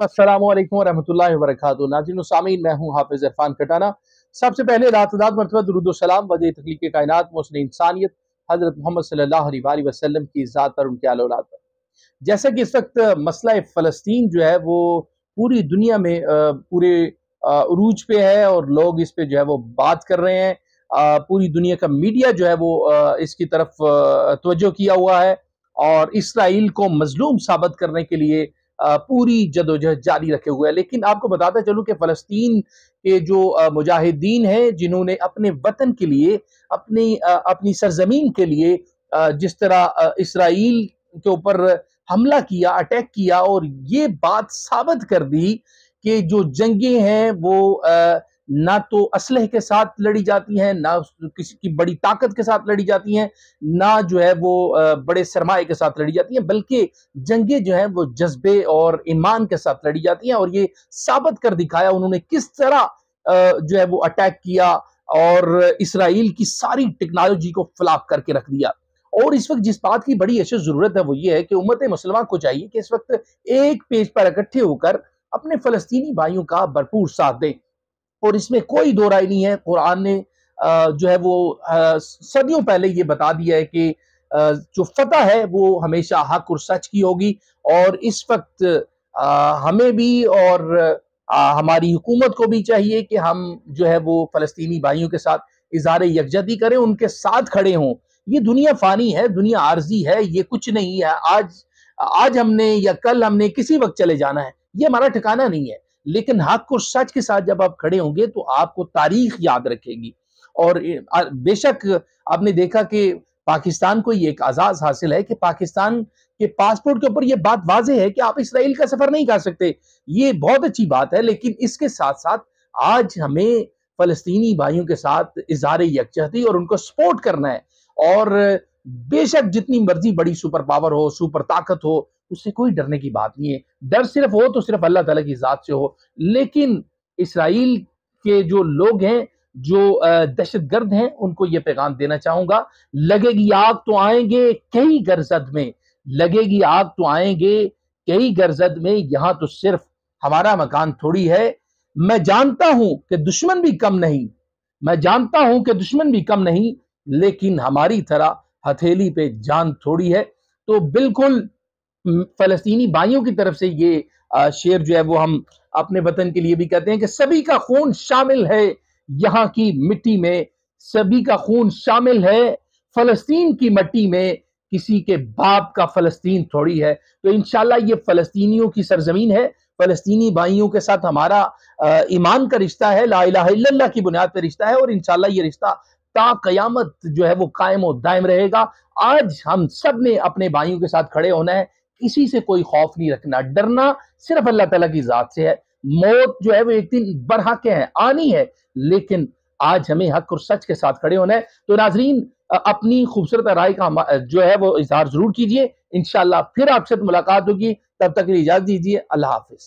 अस्सलामुअलैकुम वरहमतुल्लाहि वबरकातुहू। नाज़रीन सामीन, मैं हूँ हाफिज इरफान कटाना। सबसे पहले लातदाद मरतबा दुरूद व सलाम वजह तख्लीक़ कायनात मुहसिन इंसानियत हज़रत मोहम्मद सल्लल्लाहु अलैहि वसल्लम की ज़ात पर, उनके आले औलाद पर। जैसा कि इस वक्त मसला फ़लस्तीन जो है वो पूरी दुनिया में पूरे उरूज पे है और लोग इस पे जो है वो बात कर रहे हैं। पूरी दुनिया का मीडिया जो है वो इसकी तरफ तवज्जो किया हुआ है और इसराइल को मजलूम साबित करने के लिए पूरी जदोजहद जारी रखे हुए है। लेकिन आपको बताता चलूं कि फ़लस्तीन के जो मुजाहिदीन हैं, जिन्होंने अपने वतन के लिए, अपनी सरजमीन के लिए जिस तरह इसराइल के ऊपर हमला किया, अटैक किया और ये बात साबित कर दी कि जो जंगें हैं वो ना तो असलहे के साथ लड़ी जाती हैं, ना किसी की बड़ी ताकत के साथ लड़ी जाती हैं, ना जो है वो बड़े सरमाए के साथ लड़ी जाती हैं, बल्कि जंगें जो हैं वो जज्बे और ईमान के साथ लड़ी जाती हैं। और ये साबित कर दिखाया उन्होंने किस तरह जो है वो अटैक किया और इसराइल की सारी टेक्नोलॉजी को फ्लॉप करके रख दिया। और इस वक्त जिस बात की बड़ी ऐसी जरूरत है वो ये है कि उम्मत मुसलमान को चाहिए कि इस वक्त एक पेज पर इकट्ठे होकर अपने फलस्तीनी भाइयों का भरपूर साथ दें। और इसमें कोई दो राय नहीं है, कुरान ने जो है वो सदियों पहले ये बता दिया है कि जो फतह है वो हमेशा हक और सच की होगी। और इस वक्त हमें भी और हमारी हुकूमत को भी चाहिए कि हम जो है वो फलस्तीनी भाइयों के साथ इज़हार यकजहती करें, उनके साथ खड़े हों। ये दुनिया फानी है, दुनिया आर्जी है, ये कुछ नहीं है। आज हमने या कल हमने किसी वक्त चले जाना है, ये हमारा ठिकाना नहीं है। लेकिन हक और सच के साथ जब आप खड़े होंगे तो आपको तारीख याद रखेगी। और बेशक आपने देखा कि पाकिस्तान को ये एक आजाद हासिल है कि पाकिस्तान के पासपोर्ट के ऊपर ये बात वाज़ेह है कि आप इसराइल का सफर नहीं कर सकते। ये बहुत अच्छी बात है, लेकिन इसके साथ साथ आज हमें फलस्तीनी भाइयों के साथ इज़हार यकजहती और उनको सपोर्ट करना है। और बेशक जितनी मर्जी बड़ी सुपर पावर हो, सुपर ताकत हो, उससे कोई डरने की बात नहीं है। डर सिर्फ हो तो सिर्फ अल्लाह ताला की जात से हो। लेकिन इसराइल के जो लोग हैं, जो दहशतगर्द हैं, उनको ये पैगाम देना चाहूंगा, लगेगी आग तो आएंगे कई गरजद में, लगेगी आग तो आएंगे कई गरजद में, यहां तो सिर्फ हमारा मकान थोड़ी है। मैं जानता हूं कि दुश्मन भी कम नहीं, मैं जानता हूं कि दुश्मन भी कम नहीं, लेकिन हमारी तरह हथेली पे जान थोड़ी है। तो बिल्कुल फलस्तीनी भाइयों की तरफ से ये शेर जो है वो हम अपने वतन के लिए भी कहते हैं कि सभी का खून शामिल है यहाँ की मिट्टी में, सभी का खून शामिल है फलस्तीन की मिट्टी में, किसी के बाप का फलस्तीन थोड़ी है। तो इंशाल्लाह ये फलस्तीनियों की सरजमीन है, फलस्तीनी भाइयों के साथ हमारा ईमान का रिश्ता है, ला इलाहा इल्लल्लाह की बुनियाद पर रिश्ता है और इंशाल्लाह ये रिश्ता ता कयामत जो है वो कायम और दायम रहेगा। आज हम सब ने अपने भाइयों के साथ खड़े होना है, किसी से कोई खौफ नहीं रखना, डरना सिर्फ अल्लाह ताला की जात से है। मौत जो है वो एक दिन बरहक है, आनी है, लेकिन आज हमें हक और सच के साथ खड़े होना है। तो नाजरीन, अपनी खूबसूरत राय का जो है वो इजहार जरूर कीजिए। इंशाल्लाह फिर आपसे मुलाकात होगी, तब तक के लिए इजाजत दीजिए। अल्लाह हाफिज।